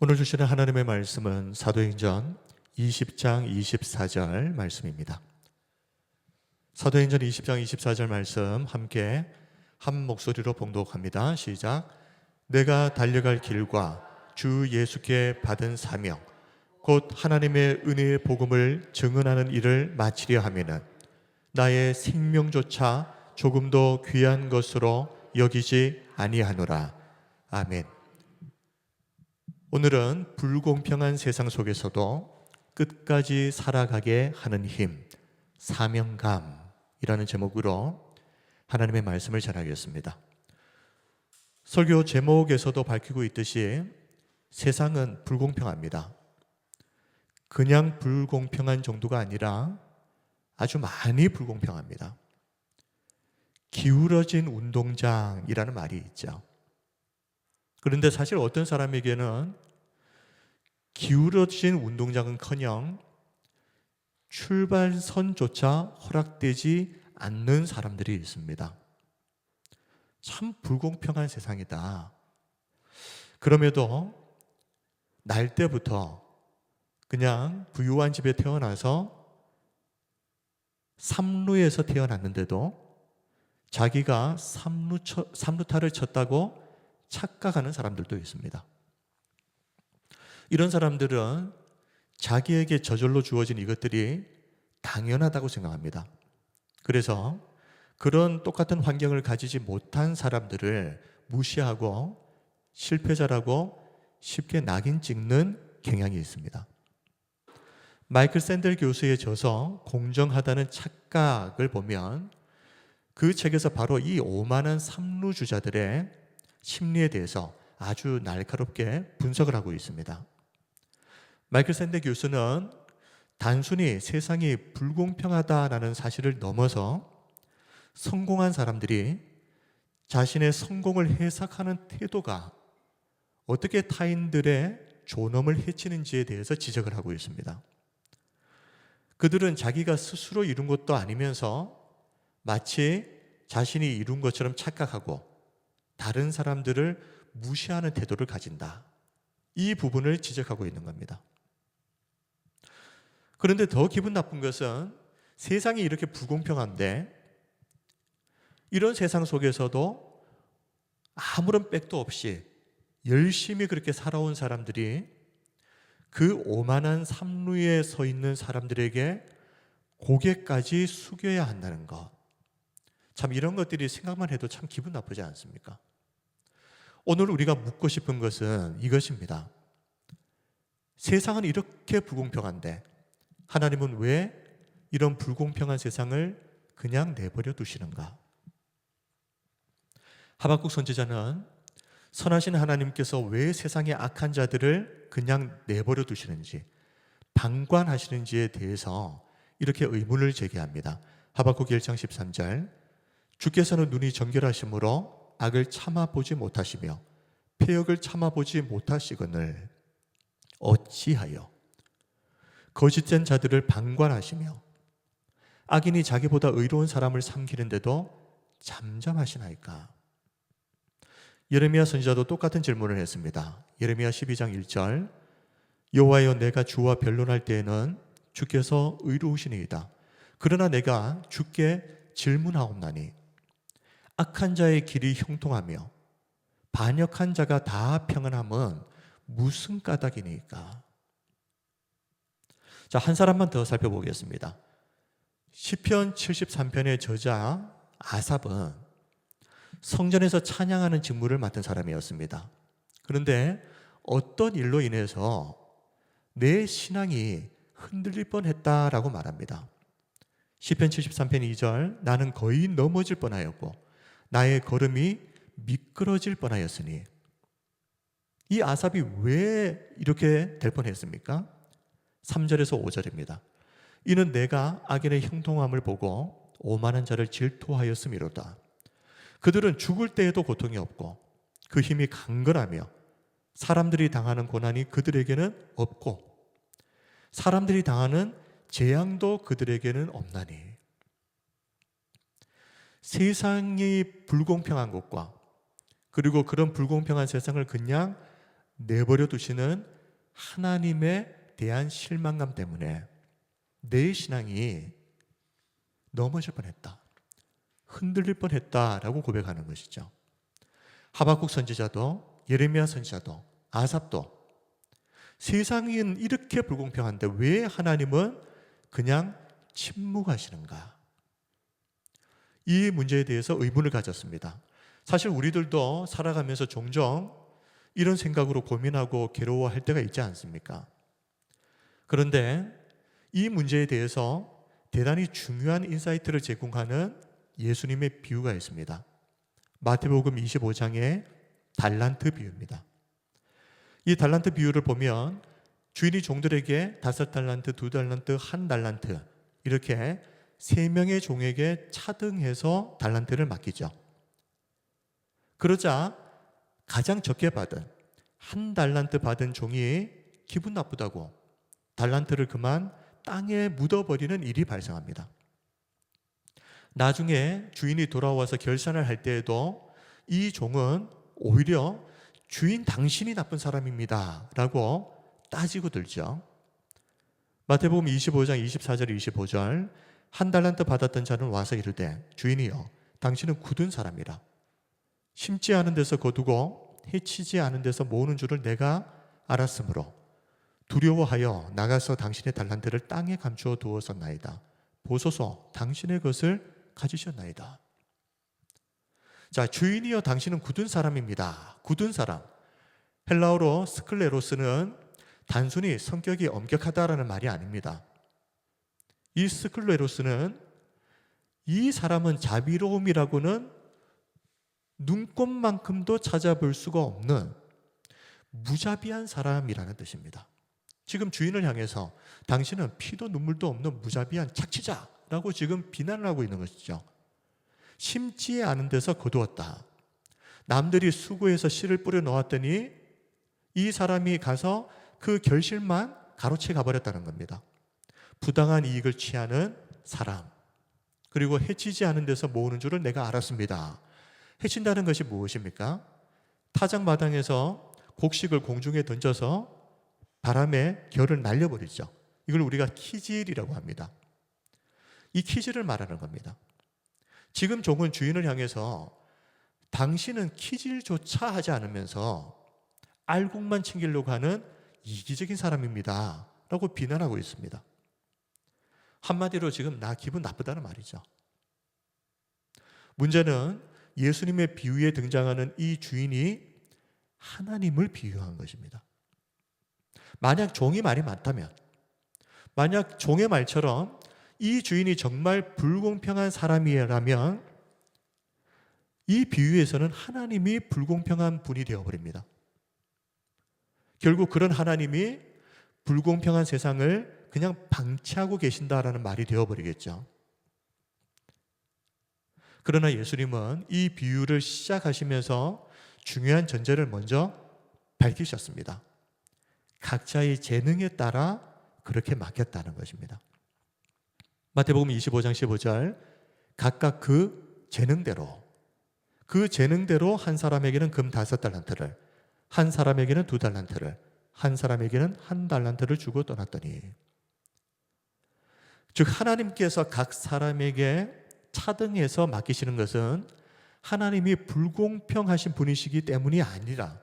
오늘 주시는 하나님의 말씀은 사도행전 20장 24절 말씀입니다. 사도행전 20장 24절 말씀 함께 한 목소리로 봉독합니다. 시작. 내가 달려갈 길과 주 예수께 받은 사명 곧 하나님의 은혜의 복음을 증언하는 일을 마치려 하면은 나의 생명조차 조금도 귀한 것으로 여기지 아니하노라. 아멘. 오늘은 불공평한 세상 속에서도 끝까지 살아가게 하는 힘, 사명감이라는 제목으로 하나님의 말씀을 전하겠습니다. 설교 제목에서도 밝히고 있듯이 세상은 불공평합니다. 그냥 불공평한 정도가 아니라 아주 많이 불공평합니다. 기울어진 운동장이라는 말이 있죠. 그런데 사실 어떤 사람에게는 기울어진 운동장은커녕 출발선조차 허락되지 않는 사람들이 있습니다. 참 불공평한 세상이다. 그럼에도 날 때부터 그냥 부유한 집에 태어나서 삼루에서 태어났는데도 자기가 삼루타를 쳤다고 착각하는 사람들도 있습니다. 이런 사람들은 자기에게 저절로 주어진 이것들이 당연하다고 생각합니다. 그래서 그런 똑같은 환경을 가지지 못한 사람들을 무시하고 실패자라고 쉽게 낙인 찍는 경향이 있습니다. 마이클 샌델 교수의 저서 공정하다는 착각을 보면 그 책에서 바로 이 오만한 삼루주자들의 심리에 대해서 아주 날카롭게 분석을 하고 있습니다. 마이클 샌델 교수는 단순히 세상이 불공평하다라는 사실을 넘어서 성공한 사람들이 자신의 성공을 해석하는 태도가 어떻게 타인들의 존엄을 해치는지에 대해서 지적을 하고 있습니다. 그들은 자기가 스스로 이룬 것도 아니면서 마치 자신이 이룬 것처럼 착각하고 다른 사람들을 무시하는 태도를 가진다. 이 부분을 지적하고 있는 겁니다. 그런데 더 기분 나쁜 것은 세상이 이렇게 불공평한데 이런 세상 속에서도 아무런 빽도 없이 열심히 그렇게 살아온 사람들이 그 오만한 삼루에 서 있는 사람들에게 고개까지 숙여야 한다는 것. 참 이런 것들이 생각만 해도 참 기분 나쁘지 않습니까? 오늘 우리가 묻고 싶은 것은 이것입니다. 세상은 이렇게 불공평한데 하나님은 왜 이런 불공평한 세상을 그냥 내버려 두시는가? 하박국 선지자는 선하신 하나님께서 왜 세상의 악한 자들을 그냥 내버려 두시는지, 방관하시는지에 대해서 이렇게 의문을 제기합니다. 하박국 1장 13절 주께서는 눈이 정결하심으로 악을 참아보지 못하시며 패역을 참아보지 못하시거늘 어찌하여 거짓된 자들을 방관하시며 악인이 자기보다 의로운 사람을 삼키는데도 잠잠하시나이까? 예레미야 선지자도 똑같은 질문을 했습니다. 예레미야 12장 1절 여호와여 내가 주와 변론할 때에는 주께서 의로우시니이다. 그러나 내가 주께 질문하옵나니 악한 자의 길이 형통하며 반역한 자가 다 평안함은 무슨 까닭이니까? 자, 한 사람만 더 살펴보겠습니다. 시편 73편의 저자 아삽은 성전에서 찬양하는 직무를 맡은 사람이었습니다. 그런데 어떤 일로 인해서 내 신앙이 흔들릴 뻔했다라고 말합니다. 시편 73편 2절 나는 거의 넘어질 뻔하였고 나의 걸음이 미끄러질 뻔하였으니. 이 아삽이 왜 이렇게 될 뻔했습니까? 3절에서 5절입니다. 이는 내가 악인의 형통함을 보고 오만한 자를 질투하였음이로다. 그들은 죽을 때에도 고통이 없고 그 힘이 강건하며 사람들이 당하는 고난이 그들에게는 없고 사람들이 당하는 재앙도 그들에게는 없나니. 세상이 불공평한 것과 그리고 그런 불공평한 세상을 그냥 내버려 두시는 하나님에 대한 실망감 때문에 내 신앙이 넘어질 뻔했다, 흔들릴 뻔했다라고 고백하는 것이죠. 하박국 선지자도 예레미야 선지자도 아삽도 세상은 이렇게 불공평한데 왜 하나님은 그냥 침묵하시는가? 이 문제에 대해서 의문을 가졌습니다. 사실 우리들도 살아가면서 종종 이런 생각으로 고민하고 괴로워할 때가 있지 않습니까? 그런데 이 문제에 대해서 대단히 중요한 인사이트를 제공하는 예수님의 비유가 있습니다. 마태복음 25장의 달란트 비유입니다. 이 달란트 비유를 보면 주인이 종들에게 5달란트, 2달란트, 1달란트 이렇게 3명의 종에게 차등해서 달란트를 맡기죠. 그러자 가장 적게 받은 1달란트 받은 종이 기분 나쁘다고 달란트를 그만 땅에 묻어버리는 일이 발생합니다. 나중에 주인이 돌아와서 결산을 할 때에도 이 종은 오히려 주인 당신이 나쁜 사람입니다 라고 따지고 들죠. 마태복음 25장 24절 25절 1달란트 받았던 자는 와서 이르되 주인이여 당신은 굳은 사람이라 심지 않은 데서 거두고 해치지 않은 데서 모으는 줄을 내가 알았으므로 두려워하여 나가서 당신의 달란트를 땅에 감추어 두었었나이다. 보소서 당신의 것을 가지셨나이다. 자, 주인이여 당신은 굳은 사람입니다. 굳은 사람. 헬라어로 스클레로스는 단순히 성격이 엄격하다라는 말이 아닙니다. 이 스클레로스는 이 사람은 자비로움이라고는 눈꼽만큼도 찾아볼 수가 없는 무자비한 사람이라는 뜻입니다. 지금 주인을 향해서 당신은 피도 눈물도 없는 무자비한 착취자라고 지금 비난을 하고 있는 것이죠. 심지 않은 데서 거두었다. 남들이 수고해서 씨를 뿌려 놓았더니 이 사람이 가서 그 결실만 가로채 가버렸다는 겁니다. 부당한 이익을 취하는 사람. 그리고 해치지 않은 데서 모으는 줄을 내가 알았습니다. 해친다는 것이 무엇입니까? 타작마당에서 곡식을 공중에 던져서 바람에 결을 날려버리죠. 이걸 우리가 키질이라고 합니다. 이 키질을 말하는 겁니다. 지금 종은 주인을 향해서 당신은 키질조차 하지 않으면서 알곡만 챙기려고 하는 이기적인 사람입니다 라고 비난하고 있습니다. 한마디로 지금 나 기분 나쁘다는 말이죠. 문제는 예수님의 비유에 등장하는 이 주인이 하나님을 비유한 것입니다. 만약 종이 말이 많다면, 만약 종의 말처럼 이 주인이 정말 불공평한 사람이라면 이 비유에서는 하나님이 불공평한 분이 되어버립니다. 결국 그런 하나님이 불공평한 세상을 그냥 방치하고 계신다라는 말이 되어버리겠죠. 그러나 예수님은 이 비유를 시작하시면서 중요한 전제를 먼저 밝히셨습니다. 각자의 재능에 따라 그렇게 맡겼다는 것입니다. 마태복음 25장 15절 각각 그 재능대로 한 사람에게는 금 5달란트를, 한 사람에게는 2달란트를, 한 사람에게는 1달란트를 주고 떠났더니, 즉 하나님께서 각 사람에게 차등해서 맡기시는 것은 하나님이 불공평하신 분이시기 때문이 아니라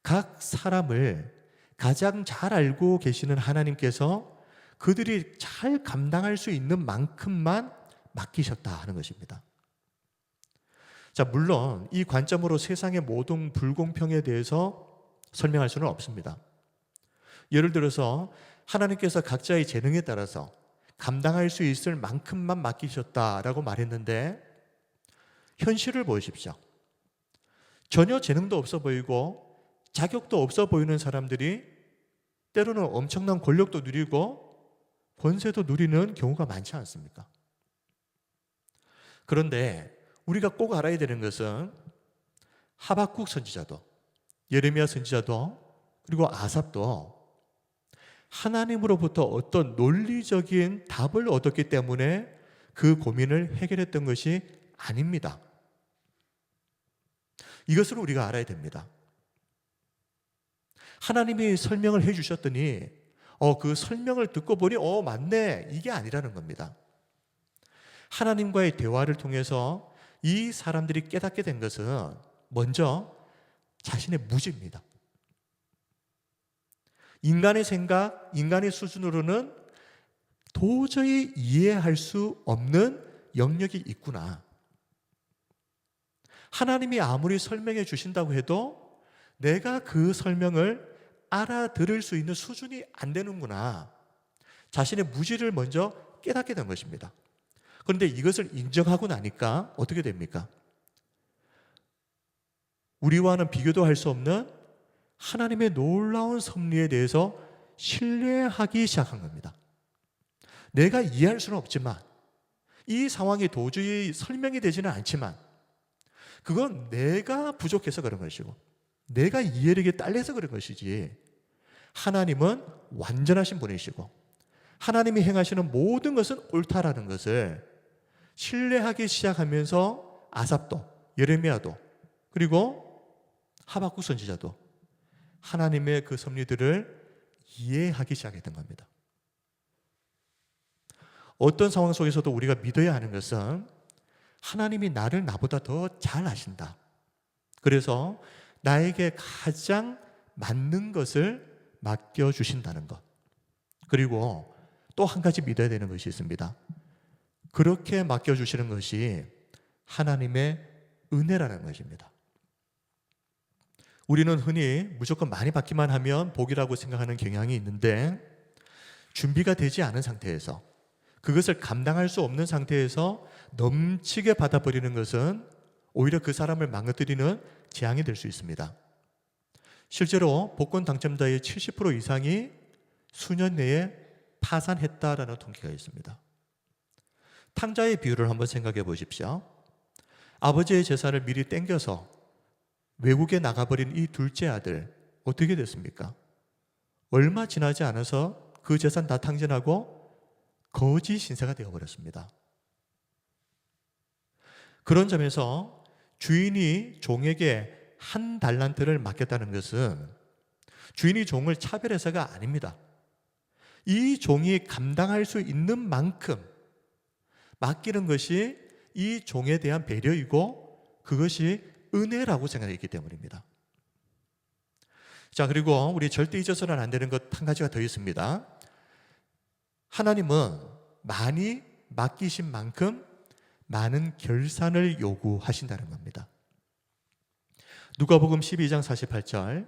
각 사람을 가장 잘 알고 계시는 하나님께서 그들이 잘 감당할 수 있는 만큼만 맡기셨다 하는 것입니다. 자, 물론 이 관점으로 세상의 모든 불공평에 대해서 설명할 수는 없습니다. 예를 들어서 하나님께서 각자의 재능에 따라서 감당할 수 있을 만큼만 맡기셨다라고 말했는데 현실을 보십시오. 전혀 재능도 없어 보이고 자격도 없어 보이는 사람들이 때로는 엄청난 권력도 누리고 권세도 누리는 경우가 많지 않습니까? 그런데 우리가 꼭 알아야 되는 것은 하박국 선지자도 예레미야 선지자도 그리고 아삽도 하나님으로부터 어떤 논리적인 답을 얻었기 때문에 그 고민을 해결했던 것이 아닙니다. 이것을 우리가 알아야 됩니다. 하나님이 설명을 해 주셨더니 그 설명을 듣고 보니 맞네, 이게 아니라는 겁니다. 하나님과의 대화를 통해서 이 사람들이 깨닫게 된 것은 먼저 자신의 무지입니다. 인간의 생각, 인간의 수준으로는 도저히 이해할 수 없는 영역이 있구나. 하나님이 아무리 설명해 주신다고 해도 내가 그 설명을 알아들을 수 있는 수준이 안 되는구나. 자신의 무지를 먼저 깨닫게 된 것입니다. 그런데 이것을 인정하고 나니까 어떻게 됩니까? 우리와는 비교도 할 수 없는 하나님의 놀라운 섭리에 대해서 신뢰하기 시작한 겁니다. 내가 이해할 수는 없지만, 이 상황이 도저히 설명이 되지는 않지만, 그건 내가 부족해서 그런 것이고 내가 이해력이 딸려서 그런 것이지, 하나님은 완전하신 분이시고 하나님이 행하시는 모든 것은 옳다라는 것을 신뢰하기 시작하면서 아삽도, 예레미야도, 그리고 하박국 선지자도 하나님의 그 섭리들을 이해하기 시작했던 겁니다. 어떤 상황 속에서도 우리가 믿어야 하는 것은 하나님이 나를 나보다 더 잘 아신다. 그래서 나에게 가장 맞는 것을 맡겨주신다는 것. 그리고 또 한 가지 믿어야 되는 것이 있습니다. 그렇게 맡겨주시는 것이 하나님의 은혜라는 것입니다. 우리는 흔히 무조건 많이 받기만 하면 복이라고 생각하는 경향이 있는데, 준비가 되지 않은 상태에서, 그것을 감당할 수 없는 상태에서 넘치게 받아버리는 것은 오히려 그 사람을 망가뜨리는 재앙이 될 수 있습니다. 실제로 복권 당첨자의 70% 이상이 수년 내에 파산했다라는 통계가 있습니다. 탕자의 비유를 한번 생각해 보십시오. 아버지의 재산을 미리 땡겨서 외국에 나가버린 이 둘째 아들, 어떻게 됐습니까? 얼마 지나지 않아서 그 재산 다 탕진하고 거지 신세가 되어버렸습니다. 그런 점에서 주인이 종에게 한 달란트를 맡겼다는 것은 주인이 종을 차별해서가 아닙니다. 이 종이 감당할 수 있는 만큼 맡기는 것이 이 종에 대한 배려이고 그것이 은혜라고 생각했기 때문입니다. 자, 그리고 우리 절대 잊어서는 안 되는 것 한 가지가 더 있습니다. 하나님은 많이 맡기신 만큼 많은 결산을 요구하신다는 겁니다. 누가복음 12장 48절,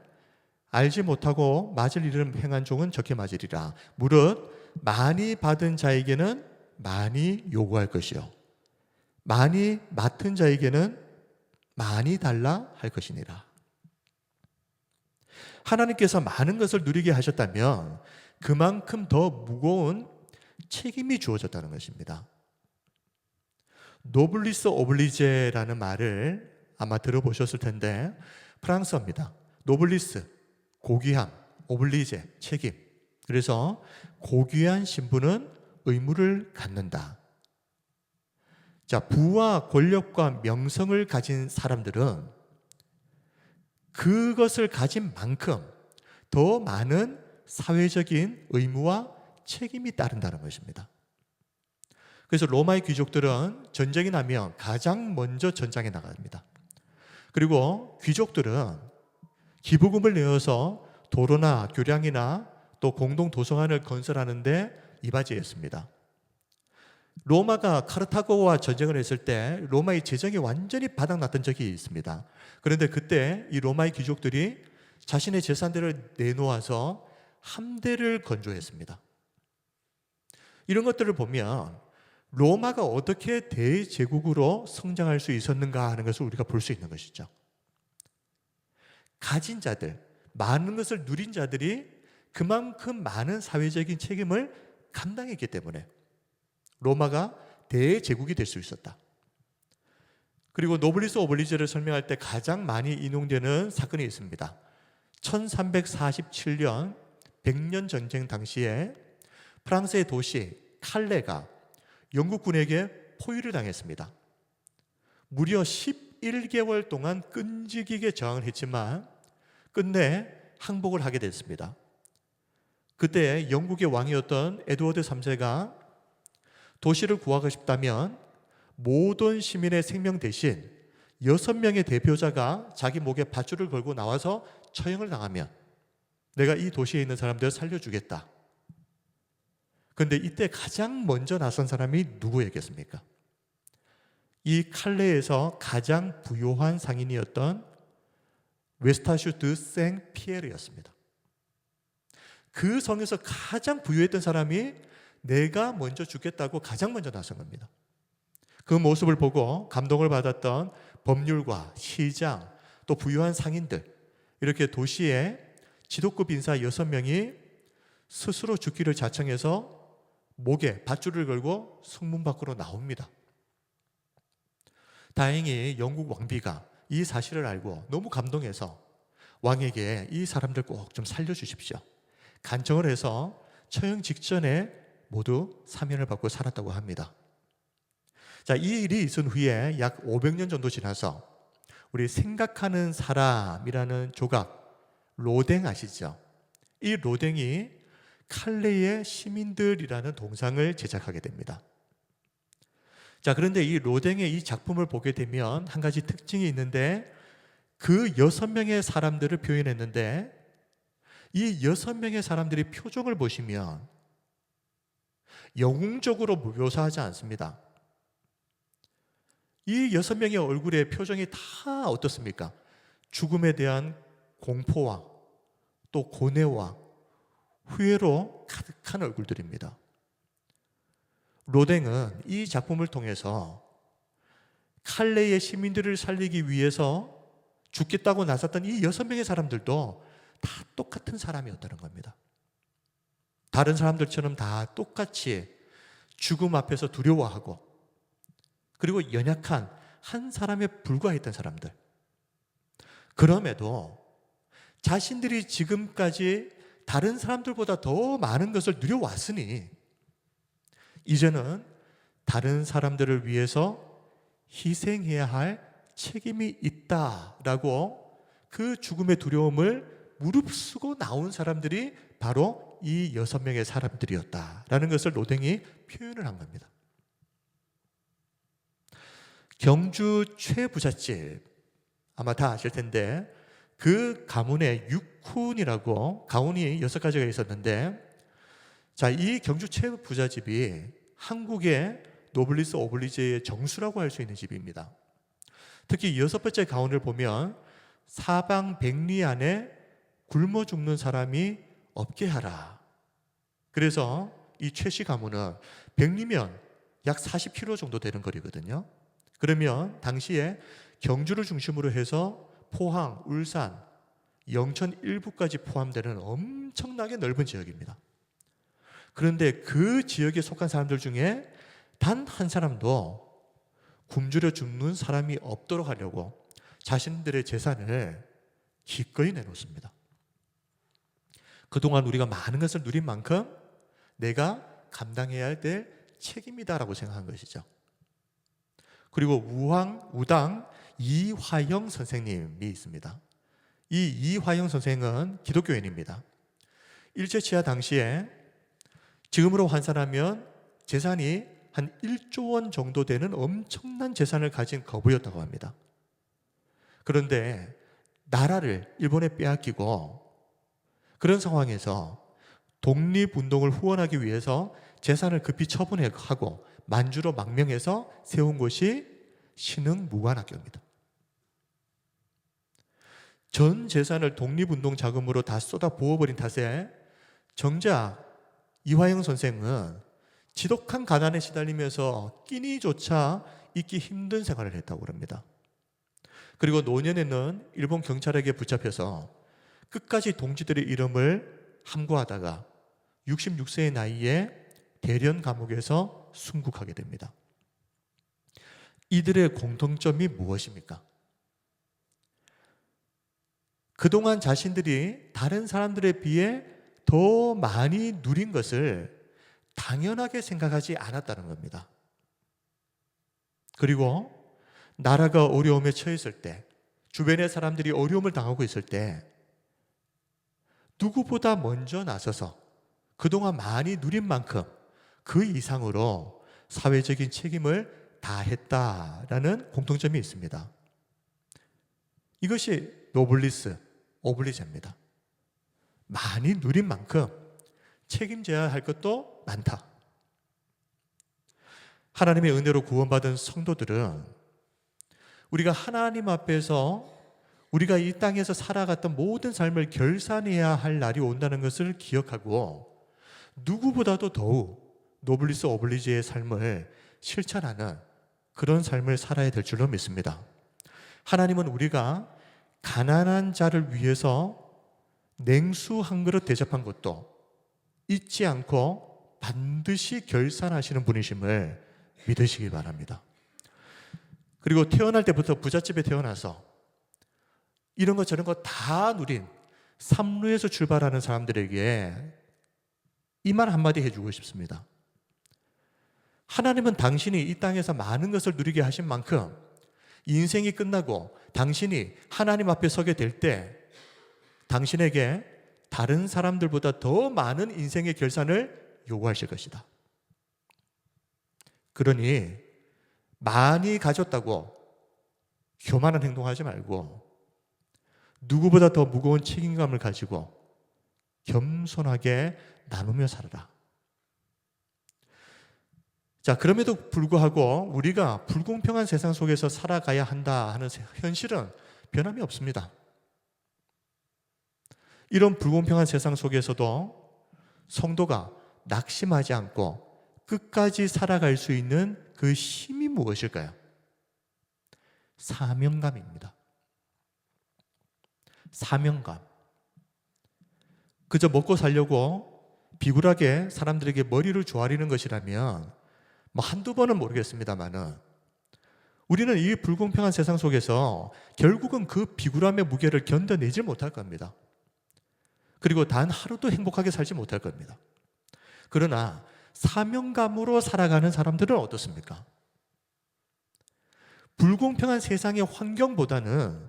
알지 못하고 맞을 일을 행한 종은 적게 맞으리라. 무릇 많이 받은 자에게는 많이 요구할 것이요 많이 맡은 자에게는 많이 달라 할 것이니라. 하나님께서 많은 것을 누리게 하셨다면 그만큼 더 무거운 책임이 주어졌다는 것입니다. 노블리스 오블리제라는 말을 아마 들어보셨을 텐데, 프랑스어입니다. 노블리스, 고귀함, 오블리제, 책임. 그래서 고귀한 신분은 의무를 갖는다. 자, 부와 권력과 명성을 가진 사람들은 그것을 가진 만큼 더 많은 사회적인 의무와 책임이 따른다는 것입니다. 그래서 로마의 귀족들은 전쟁이 나면 가장 먼저 전장에 나갑니다. 그리고 귀족들은 기부금을 내어서 도로나 교량이나 또 공동 도서관을 건설하는데 이바지했습니다. 로마가 카르타고와 전쟁을 했을 때 로마의 재정이 완전히 바닥났던 적이 있습니다. 그런데 그때 이 로마의 귀족들이 자신의 재산들을 내놓아서 함대를 건조했습니다. 이런 것들을 보면 로마가 어떻게 대제국으로 성장할 수 있었는가 하는 것을 우리가 볼 수 있는 것이죠. 가진 자들, 많은 것을 누린 자들이 그만큼 많은 사회적인 책임을 감당했기 때문에 로마가 대제국이 될 수 있었다. 그리고 노블리스 오블리제를 설명할 때 가장 많이 인용되는 사건이 있습니다. 1347년 100년 전쟁 당시에 프랑스의 도시 칼레가 영국군에게 포위를 당했습니다. 무려 11개월 동안 끈질기게 저항을 했지만 끝내 항복을 하게 됐습니다. 그때 영국의 왕이었던 에드워드 3세가 도시를 구하고 싶다면 모든 시민의 생명 대신 6명의 대표자가 자기 목에 밧줄을 걸고 나와서 처형을 당하면 내가 이 도시에 있는 사람들을 살려주겠다. 그런데 이때 가장 먼저 나선 사람이 누구였겠습니까? 이 칼레에서 가장 부유한 상인이었던 웨스타슈 드 생 피에르였습니다. 그 성에서 가장 부유했던 사람이 내가 먼저 죽겠다고 가장 먼저 나선 겁니다. 그 모습을 보고 감동을 받았던 법률가, 시장, 또 부유한 상인들, 이렇게 도시의 지도급 인사 6명이 스스로 죽기를 자청해서 목에 밧줄을 걸고 성문 밖으로 나옵니다. 다행히 영국 왕비가 이 사실을 알고 너무 감동해서 왕에게 이 사람들 꼭 좀 살려주십시오. 간청을 해서 처형 직전에 모두 사면을 받고 살았다고 합니다. 자, 이 일이 있은 후에 약 500년 정도 지나서 우리 생각하는 사람이라는 조각, 로댕 아시죠? 이 로댕이 칼레의 시민들이라는 동상을 제작하게 됩니다. 자, 그런데 이 로댕의 이 작품을 보게 되면 한 가지 특징이 있는데 그 6명의 사람들을 표현했는데 이 6명의 사람들의 표정을 보시면 영웅적으로 묘사하지 않습니다. 이 6명의 얼굴의 표정이 다 어떻습니까? 죽음에 대한 공포와 또 고뇌와 후회로 가득한 얼굴들입니다. 로댕은 이 작품을 통해서 칼레의 시민들을 살리기 위해서 죽겠다고 나섰던 이 6명의 사람들도 다 똑같은 사람이었다는 겁니다. 다른 사람들처럼 다 똑같이 죽음 앞에서 두려워하고 그리고 연약한 한 사람에 불과했던 사람들. 그럼에도 자신들이 지금까지 다른 사람들보다 더 많은 것을 누려왔으니 이제는 다른 사람들을 위해서 희생해야 할 책임이 있다라고 그 죽음의 두려움을 무릅쓰고 나온 사람들이 바로 이 6명의 사람들이었다라는 것을 로댕이 표현을 한 겁니다. 경주 최부잣집 아마 다 아실 텐데 그 가문에 육훈이라고 가문이 6가지가 있었는데 자, 이 경주 최부잣집이 한국의 노블리스 오블리제의 정수라고 할 수 있는 집입니다. 특히 6번째 가문을 보면 사방 백리 안에 굶어 죽는 사람이 없게 하라. 그래서 이 최씨 가문은 백리면 약 40km 정도 되는 거리거든요. 그러면 당시에 경주를 중심으로 해서 포항, 울산, 영천 일부까지 포함되는 엄청나게 넓은 지역입니다. 그런데 그 지역에 속한 사람들 중에 단 한 사람도 굶주려 죽는 사람이 없도록 하려고 자신들의 재산을 기꺼이 내놓습니다. 그동안 우리가 많은 것을 누린 만큼 내가 감당해야 될 책임이다라고 생각한 것이죠. 그리고 우당 이화영 선생님이 있습니다. 이 이화영 선생은 기독교인입니다. 일제치하 당시에 지금으로 환산하면 재산이 한 1조 원 정도 되는 엄청난 재산을 가진 거부였다고 합니다. 그런데 나라를 일본에 빼앗기고 그런 상황에서 독립운동을 후원하기 위해서 재산을 급히 처분하고 만주로 망명해서 세운 곳이 신흥무관학교입니다. 전 재산을 독립운동 자금으로 다 쏟아 부어버린 탓에 정작 이화영 선생은 지독한 가난에 시달리면서 끼니조차 잊기 힘든 생활을 했다고 합니다. 그리고 노년에는 일본 경찰에게 붙잡혀서 끝까지 동지들의 이름을 함구하다가 66세의 나이에 대련 감옥에서 순국하게 됩니다. 이들의 공통점이 무엇입니까? 그동안 자신들이 다른 사람들에 비해 더 많이 누린 것을 당연하게 생각하지 않았다는 겁니다. 그리고 나라가 어려움에 처했을 때, 주변의 사람들이 어려움을 당하고 있을 때 누구보다 먼저 나서서 그동안 많이 누린 만큼 그 이상으로 사회적인 책임을 다했다라는 공통점이 있습니다. 이것이 노블리스 오블리제입니다. 많이 누린 만큼 책임져야 할 것도 많다. 하나님의 은혜로 구원받은 성도들은 우리가 하나님 앞에서 우리가 이 땅에서 살아갔던 모든 삶을 결산해야 할 날이 온다는 것을 기억하고 누구보다도 더욱 노블리스 오블리지의 삶을 실천하는 그런 삶을 살아야 될 줄로 믿습니다. 하나님은 우리가 가난한 자를 위해서 냉수 한 그릇 대접한 것도 잊지 않고 반드시 결산하시는 분이심을 믿으시기 바랍니다. 그리고 태어날 때부터 부잣집에 태어나서 이런 것 저런 거 다 누린 삼루에서 출발하는 사람들에게 이 말 한마디 해주고 싶습니다. 하나님은 당신이 이 땅에서 많은 것을 누리게 하신 만큼 인생이 끝나고 당신이 하나님 앞에 서게 될 때 당신에게 다른 사람들보다 더 많은 인생의 결산을 요구하실 것이다. 그러니 많이 가졌다고 교만한 행동하지 말고 누구보다 더 무거운 책임감을 가지고 겸손하게 나누며 살아라. 자, 그럼에도 불구하고 우리가 불공평한 세상 속에서 살아가야 한다 하는 현실은 변함이 없습니다. 이런 불공평한 세상 속에서도 성도가 낙심하지 않고 끝까지 살아갈 수 있는 그 힘이 무엇일까요? 사명감입니다. 사명감. 그저 먹고 살려고 비굴하게 사람들에게 머리를 조아리는 것이라면 한두 번은 모르겠습니다만은 우리는 이 불공평한 세상 속에서 결국은 그 비굴함의 무게를 견뎌내지 못할 겁니다. 그리고 단 하루도 행복하게 살지 못할 겁니다. 그러나 사명감으로 살아가는 사람들은 어떻습니까? 불공평한 세상의 환경보다는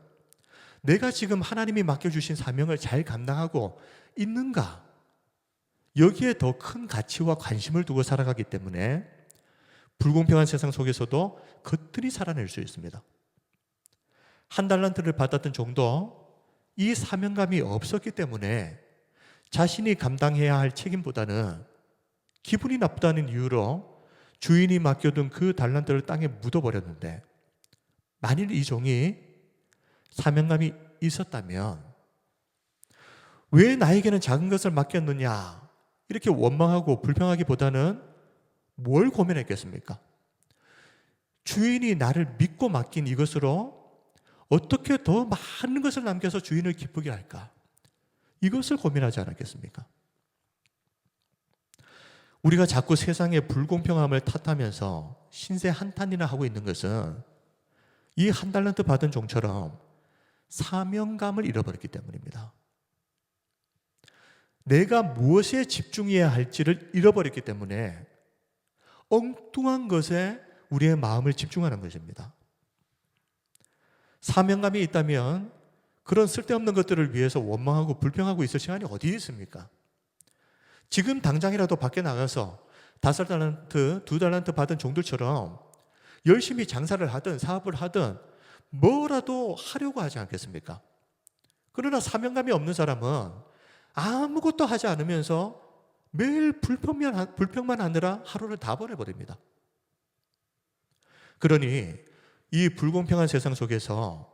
내가 지금 하나님이 맡겨주신 사명을 잘 감당하고 있는가? 여기에 더 큰 가치와 관심을 두고 살아가기 때문에 불공평한 세상 속에서도 거뜬히 살아낼 수 있습니다. 한 달란트를 받았던 종도 이 사명감이 없었기 때문에 자신이 감당해야 할 책임보다는 기분이 나쁘다는 이유로 주인이 맡겨둔 그 달란트를 땅에 묻어버렸는데, 만일 이 종이 사명감이 있었다면 왜 나에게는 작은 것을 맡겼느냐 이렇게 원망하고 불평하기보다는 뭘 고민했겠습니까? 주인이 나를 믿고 맡긴 이것으로 어떻게 더 많은 것을 남겨서 주인을 기쁘게 할까? 이것을 고민하지 않았겠습니까? 우리가 자꾸 세상의 불공평함을 탓하면서 신세 한탄이나 하고 있는 것은 이 한 달란트 받은 종처럼 사명감을 잃어버렸기 때문입니다. 내가 무엇에 집중해야 할지를 잃어버렸기 때문에 엉뚱한 것에 우리의 마음을 집중하는 것입니다. 사명감이 있다면 그런 쓸데없는 것들을 위해서 원망하고 불평하고 있을 시간이 어디 있습니까? 지금 당장이라도 밖에 나가서 5달란트, 2달란트 받은 종들처럼 열심히 장사를 하든 사업을 하든 뭐라도 하려고 하지 않겠습니까? 그러나 사명감이 없는 사람은 아무것도 하지 않으면서 매일 불평만 하느라 하루를 다 보내버립니다. 그러니 이 불공평한 세상 속에서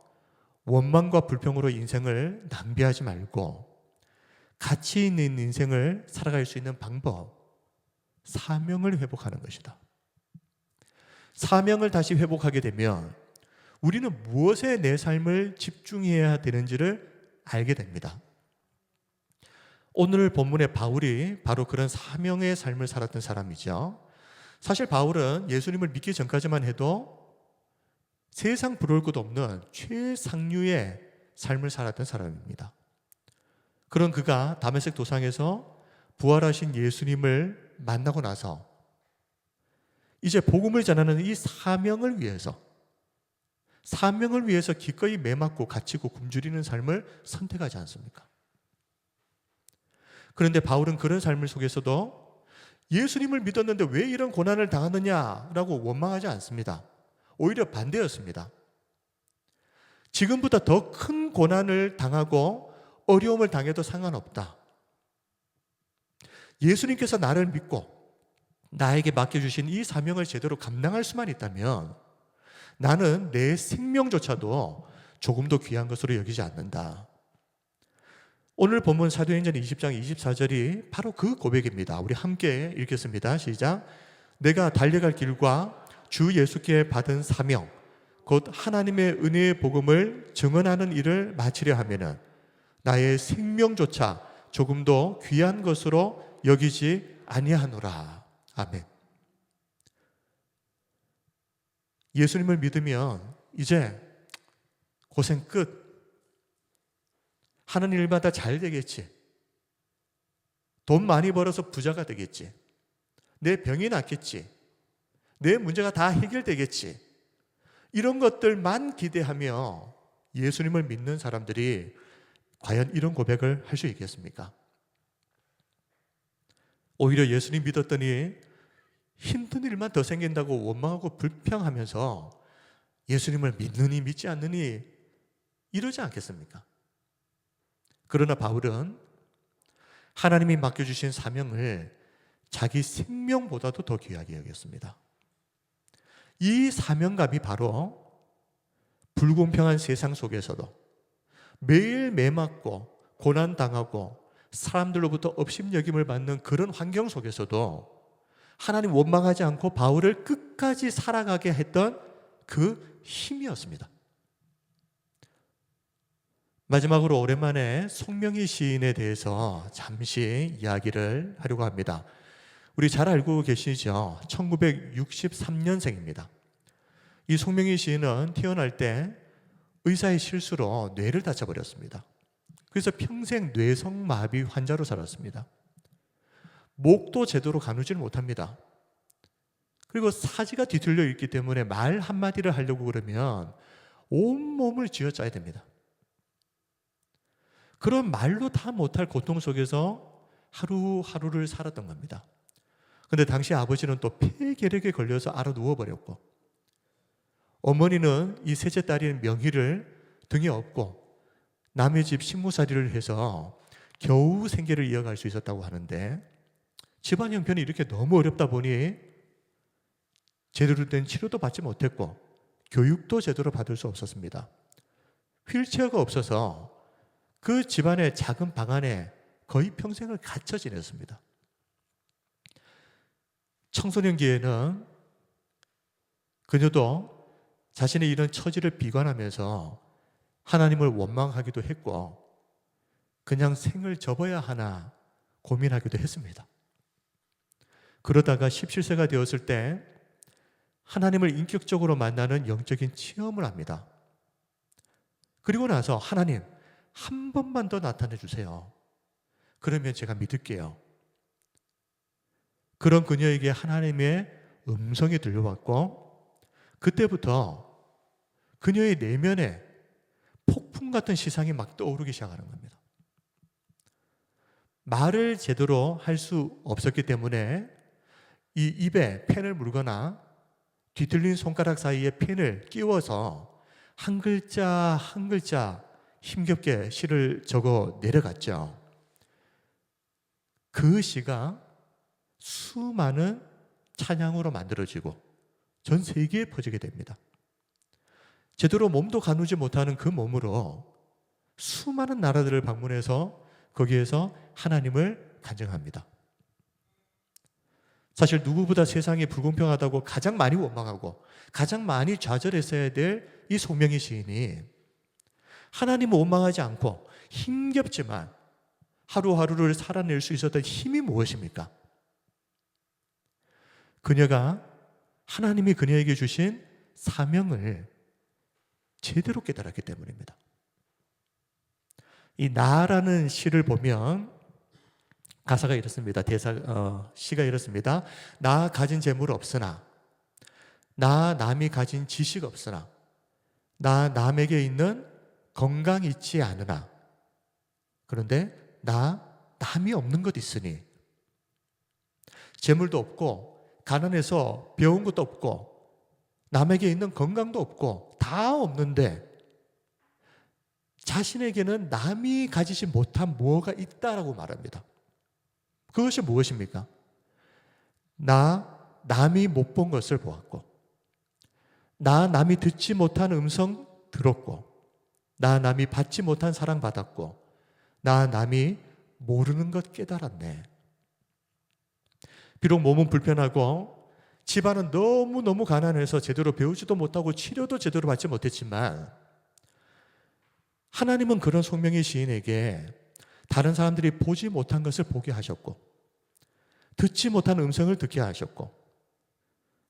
원망과 불평으로 인생을 낭비하지 말고 가치 있는 인생을 살아갈 수 있는 방법, 사명을 회복하는 것이다. 사명을 다시 회복하게 되면 우리는 무엇에 내 삶을 집중해야 되는지를 알게 됩니다. 오늘 본문의 바울이 바로 그런 사명의 삶을 살았던 사람이죠. 사실 바울은 예수님을 믿기 전까지만 해도 세상 부러울 것 없는 최상류의 삶을 살았던 사람입니다. 그런 그가 다메섹 도상에서 부활하신 예수님을 만나고 나서 이제 복음을 전하는 이 사명을 위해서 기꺼이 매맞고 갇히고 굶주리는 삶을 선택하지 않습니까? 그런데 바울은 그런 삶을 속에서도 예수님을 믿었는데 왜 이런 고난을 당하느냐라고 원망하지 않습니다. 오히려 반대였습니다. 지금보다 더 큰 고난을 당하고 어려움을 당해도 상관없다. 예수님께서 나를 믿고 나에게 맡겨주신 이 사명을 제대로 감당할 수만 있다면 나는 내 생명조차도 조금도 귀한 것으로 여기지 않는다. 오늘 본문 사도행전 20장 24절이 바로 그 고백입니다. 우리 함께 읽겠습니다. 시작. 내가 달려갈 길과 주 예수께 받은 사명 곧 하나님의 은혜의 복음을 증언하는 일을 마치려 하면은 나의 생명조차 조금도 귀한 것으로 여기지 아니하노라. 아멘. 예수님을 믿으면 이제 고생 끝. 하는 일마다 잘 되겠지. 돈 많이 벌어서 부자가 되겠지. 내 병이 낫겠지. 내 문제가 다 해결되겠지. 이런 것들만 기대하며 예수님을 믿는 사람들이 과연 이런 고백을 할 수 있겠습니까? 오히려 예수님 믿었더니 힘든 일만 더 생긴다고 원망하고 불평하면서 예수님을 믿느니 믿지 않느니 이러지 않겠습니까? 그러나 바울은 하나님이 맡겨주신 사명을 자기 생명보다도 더 귀하게 여겼습니다. 이 사명감이 바로 불공평한 세상 속에서도 매일 매맞고 고난당하고 사람들로부터 업신여김을 받는 그런 환경 속에서도 하나님 원망하지 않고 바울을 끝까지 살아가게 했던 그 힘이었습니다. 마지막으로 오랜만에 송명희 시인에 대해서 잠시 이야기를 하려고 합니다. 우리 잘 알고 계시죠? 1963년생입니다. 이 송명희 시인은 태어날 때 의사의 실수로 뇌를 다쳐버렸습니다. 그래서 평생 뇌성마비 환자로 살았습니다. 목도 제대로 가누지를 못합니다. 그리고 사지가 뒤틀려 있기 때문에 말 한마디를 하려고 그러면 온몸을 쥐어짜야 됩니다. 그런 말로 다 못할 고통 속에서 하루하루를 살았던 겁니다. 그런데 당시 아버지는 또 폐결핵에 걸려서 알아 누워버렸고, 어머니는 이 셋째 딸인 명희를 등에 업고 남의 집 식모살이를 해서 겨우 생계를 이어갈 수 있었다고 하는데, 집안 형편이 이렇게 너무 어렵다 보니 제대로 된 치료도 받지 못했고 교육도 제대로 받을 수 없었습니다. 휠체어가 없어서 그 집안의 작은 방 안에 거의 평생을 갇혀 지냈습니다. 청소년기에는 그녀도 자신의 이런 처지를 비관하면서 하나님을 원망하기도 했고 그냥 생을 접어야 하나 고민하기도 했습니다. 그러다가 17세가 되었을 때 하나님을 인격적으로 만나는 영적인 체험을 합니다. 그리고 나서 하나님 한 번만 더 나타내 주세요. 그러면 제가 믿을게요. 그런 그녀에게 하나님의 음성이 들려왔고 그때부터 그녀의 내면에 폭풍 같은 시상이 막 떠오르기 시작하는 겁니다. 말을 제대로 할 수 없었기 때문에 이 입에 펜을 물거나 뒤틀린 손가락 사이에 펜을 끼워서 한 글자 한 글자 힘겹게 시를 적어 내려갔죠. 그 시가 수많은 찬양으로 만들어지고 전 세계에 퍼지게 됩니다. 제대로 몸도 가누지 못하는 그 몸으로 수많은 나라들을 방문해서 거기에서 하나님을 간증합니다. 사실 누구보다 세상이 불공평하다고 가장 많이 원망하고 가장 많이 좌절했어야 될 이 송명희 시인이 하나님을 원망하지 않고 힘겹지만 하루하루를 살아낼 수 있었던 힘이 무엇입니까? 그녀가 하나님이 그녀에게 주신 사명을 제대로 깨달았기 때문입니다. 이 나라는 시를 보면 가사가 이렇습니다. 시가 이렇습니다. 나 가진 재물 없으나, 나 남이 가진 지식 없으나, 나 남에게 있는 건강 있지 않으나, 그런데 나 남이 없는 것 있으니, 재물도 없고 가난해서 배운 것도 없고 남에게 있는 건강도 없고 다 없는데 자신에게는 남이 가지지 못한 무엇가 있다라고 말합니다. 그것이 무엇입니까? 남이 못 본 것을 보았고, 남이 듣지 못한 음성 들었고, 남이 받지 못한 사랑 받았고, 남이 모르는 것 깨달았네. 비록 몸은 불편하고 집안은 너무너무 가난해서 제대로 배우지도 못하고 치료도 제대로 받지 못했지만, 하나님은 그런 송명의 시인에게 다른 사람들이 보지 못한 것을 보게 하셨고, 듣지 못한 음성을 듣게 하셨고,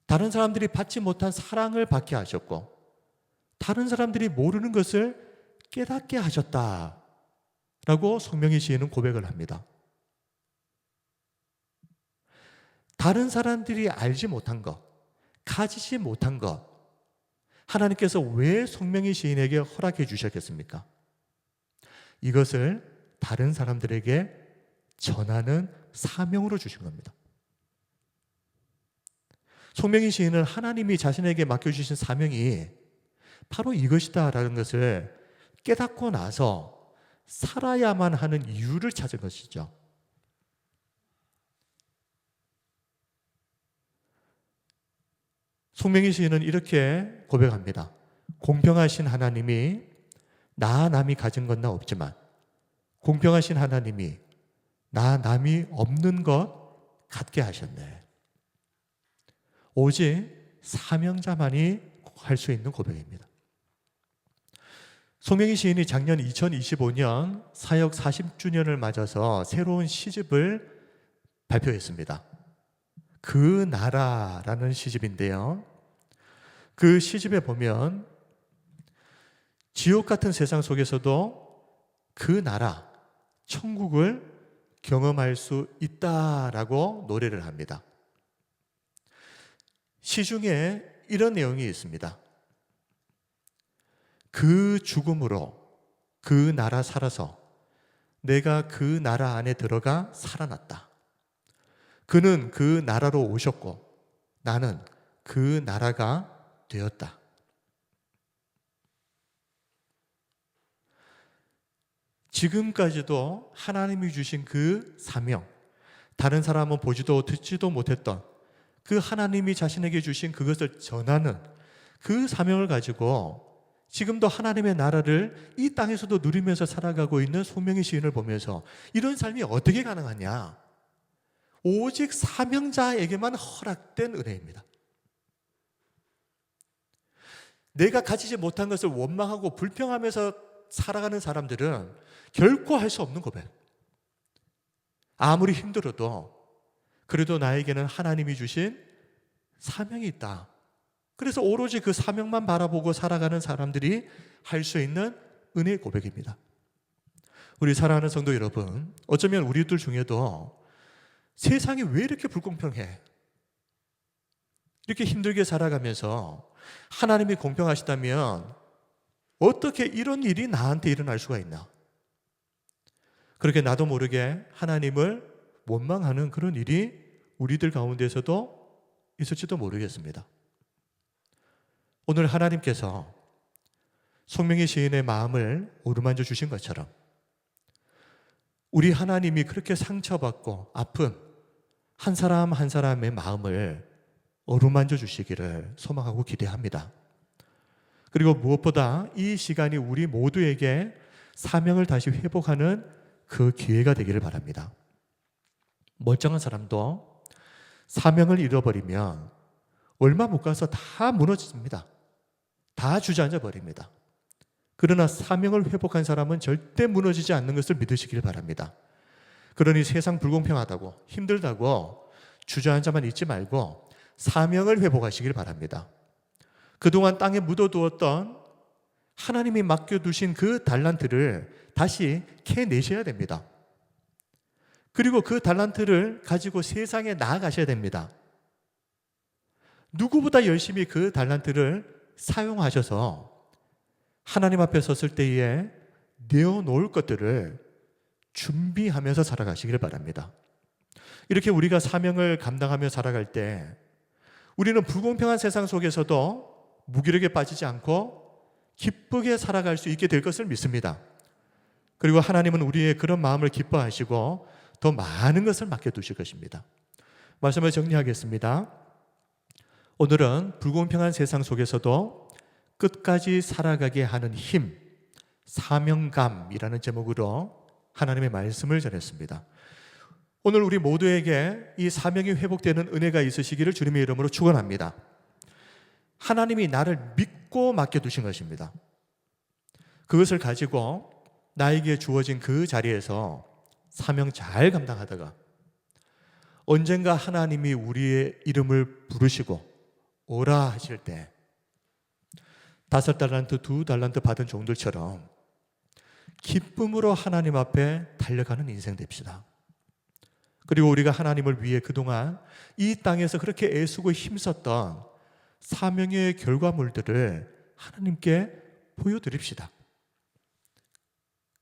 다른 사람들이 받지 못한 사랑을 받게 하셨고, 다른 사람들이 모르는 것을 깨닫게 하셨다라고 송명의 시인은 고백을 합니다. 다른 사람들이 알지 못한 것, 가지지 못한 것, 하나님께서 왜 송명의 시인에게 허락해 주셨겠습니까? 이것을 다른 사람들에게 전하는 사명으로 주신 겁니다. 송명의 시인은 하나님이 자신에게 맡겨주신 사명이 바로 이것이다라는 것을 깨닫고 나서 살아야만 하는 이유를 찾은 것이죠. 송명의 시인은 이렇게 고백합니다. 공평하신 하나님이 남이 가진 건 나 없지만, 공평하신 하나님이 남이 없는 것 갖게 하셨네. 오직 사명자만이 할 수 있는 고백입니다. 송명의 시인이 작년 2025년 사역 40주년을 맞아서 새로운 시집을 발표했습니다. 그 나라라는 시집인데요. 그 시집에 보면 지옥 같은 세상 속에서도 그 나라, 천국을 경험할 수 있다라고 노래를 합니다. 시중에 이런 내용이 있습니다. 그 죽음으로 그 나라 살아서 내가 그 나라 안에 들어가 살아났다. 그는 그 나라로 오셨고 나는 그 나라가 되었다. 지금까지도 하나님이 주신 그 사명, 다른 사람은 보지도 듣지도 못했던 그 하나님이 자신에게 주신 그것을 전하는 그 사명을 가지고 지금도 하나님의 나라를 이 땅에서도 누리면서 살아가고 있는 송명의 시인을 보면서 이런 삶이 어떻게 가능하냐? 오직 사명자에게만 허락된 은혜입니다. 내가 가지지 못한 것을 원망하고 불평하면서 살아가는 사람들은 결코 할 수 없는 고백. 아무리 힘들어도 그래도 나에게는 하나님이 주신 사명이 있다. 그래서 오로지 그 사명만 바라보고 살아가는 사람들이 할 수 있는 은혜의 고백입니다. 우리 사랑하는 성도 여러분, 어쩌면 우리들 중에도 세상이 왜 이렇게 불공평해? 이렇게 힘들게 살아가면서 하나님이 공평하시다면 어떻게 이런 일이 나한테 일어날 수가 있나? 그렇게 나도 모르게 하나님을 원망하는 그런 일이 우리들 가운데서도 있을지도 모르겠습니다. 오늘 하나님께서 송명의 시인의 마음을 어루만져 주신 것처럼 우리 하나님이 그렇게 상처받고 아픈 한 사람 한 사람의 마음을 어루만져 주시기를 소망하고 기대합니다. 그리고 무엇보다 이 시간이 우리 모두에게 사명을 다시 회복하는 그 기회가 되기를 바랍니다. 멀쩡한 사람도 사명을 잃어버리면 얼마 못 가서 다 무너집니다. 다 주저앉아 버립니다. 그러나 사명을 회복한 사람은 절대 무너지지 않는 것을 믿으시길 바랍니다. 그러니 세상 불공평하다고 힘들다고 주저앉아만 있지 말고 사명을 회복하시길 바랍니다. 그동안 땅에 묻어두었던 하나님이 맡겨두신 그 달란트를 다시 캐내셔야 됩니다. 그리고 그 달란트를 가지고 세상에 나아가셔야 됩니다. 누구보다 열심히 그 달란트를 사용하셔서 하나님 앞에 섰을 때에 내어놓을 것들을 준비하면서 살아가시길 바랍니다. 이렇게 우리가 사명을 감당하며 살아갈 때 우리는 불공평한 세상 속에서도 무기력에 빠지지 않고 기쁘게 살아갈 수 있게 될 것을 믿습니다. 그리고 하나님은 우리의 그런 마음을 기뻐하시고 더 많은 것을 맡겨두실 것입니다. 말씀을 정리하겠습니다. 오늘은 불공평한 세상 속에서도 끝까지 살아가게 하는 힘, 사명감이라는 제목으로 하나님의 말씀을 전했습니다. 오늘 우리 모두에게 이 사명이 회복되는 은혜가 있으시기를 주님의 이름으로 축원합니다. 하나님이 나를 믿고 맡겨두신 것입니다. 그것을 가지고 나에게 주어진 그 자리에서 사명 잘 감당하다가 언젠가 하나님이 우리의 이름을 부르시고 오라 하실 때 5달란트, 2달란트 받은 종들처럼 기쁨으로 하나님 앞에 달려가는 인생 됩시다. 그리고 우리가 하나님을 위해 그동안 이 땅에서 그렇게 애쓰고 힘썼던 사명의 결과물들을 하나님께 보여드립시다.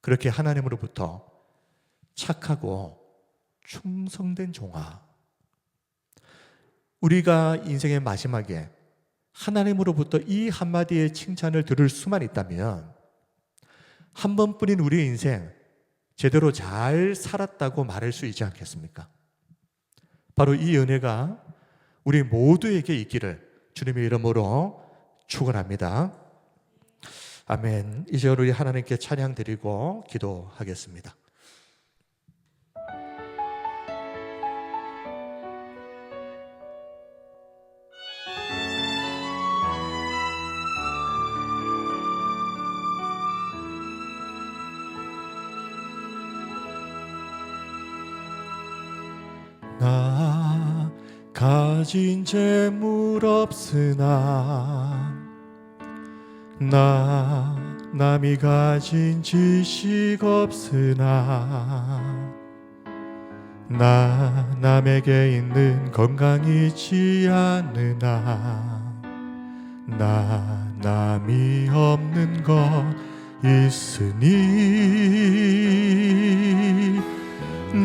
그렇게 하나님으로부터 착하고 충성된 종아, 우리가 인생의 마지막에 하나님으로부터 이 한마디의 칭찬을 들을 수만 있다면 한 번뿐인 우리의 인생 제대로 잘 살았다고 말할 수 있지 않겠습니까? 바로 이 은혜가 우리 모두에게 있기를 주님의 이름으로 축원합니다. 아멘. 이제 우리 하나님께 찬양 드리고 기도하겠습니다. 나 가진 재물 없으나 나 남이 가진 지식 없으나 나 남에게 있는 건강이 있지 않으나 나 남이 없는 것 있으니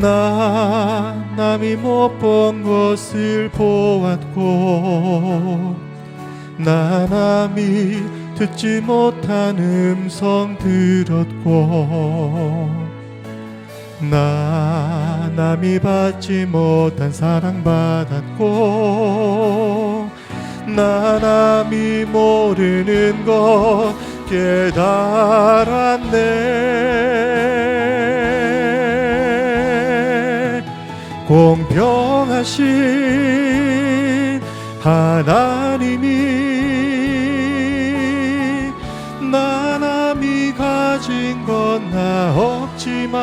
나 남이 못 본 것을 보았고 나 남이 듣지 못한 음성 들었고 나 남이 받지 못한 사랑 받았고 나 남이 모르는 것 깨달았네. 공평하신 하나님이 나 남이 가진 건 나 없지만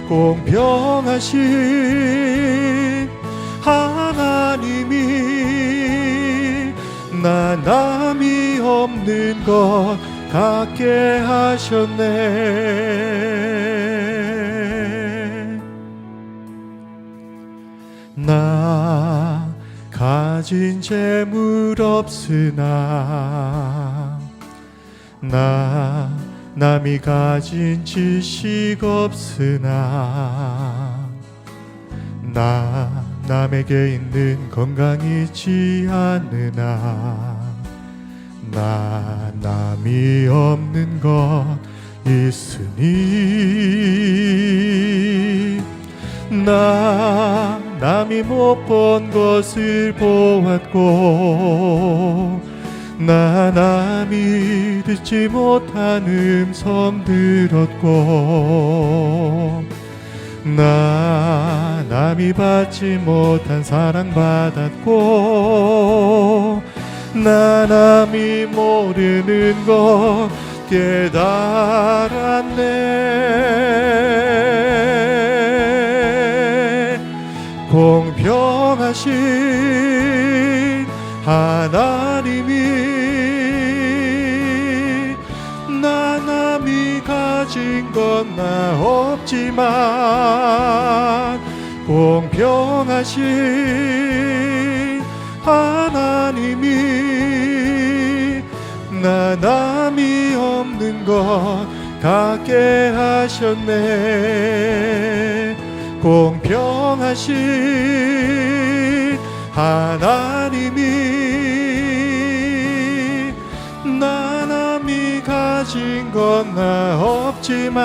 공평하신 하나님이 나 남이 없는 것 갖게 하셨네. 나 가진 재물 없으나 나 남이 가진 지식 없으나 나 남에게 있는 건강이 있지 않으나 나 남이 없는 것 있으니 나 남이 못 본 것을 보았고 나 남이 듣지 못한 음성 들었고 나 남이 받지 못한 사랑 받았고 나 남이 모르는 것 깨달았네. 공평하신 하나님이 나 남이 가진 건 나 없지만 공평하신 하나님이 나 남이 없는 것 갖게 하셨네. 공평하신 하나님이 나 남이 가진 건 나 없지만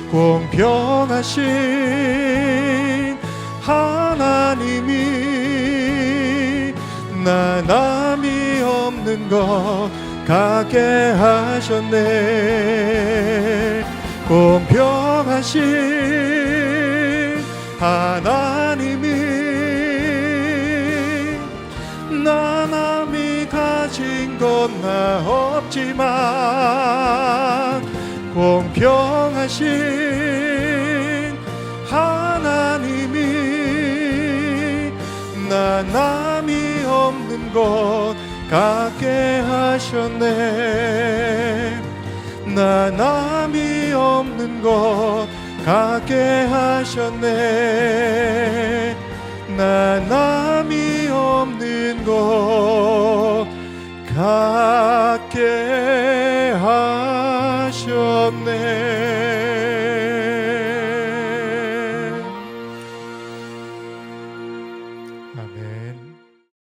공평하신 하나님이 나 남이 없는 것 갖게 하셨네. 공평하신 하나님이 나 남이 가진 건 나 없지만 공평하신 하나님이 나 남이 없는 것 갖게 하셨네. 나 남이 없는 것 갖게 하셨네. 나 남이 없는 것 갖게 하셨네.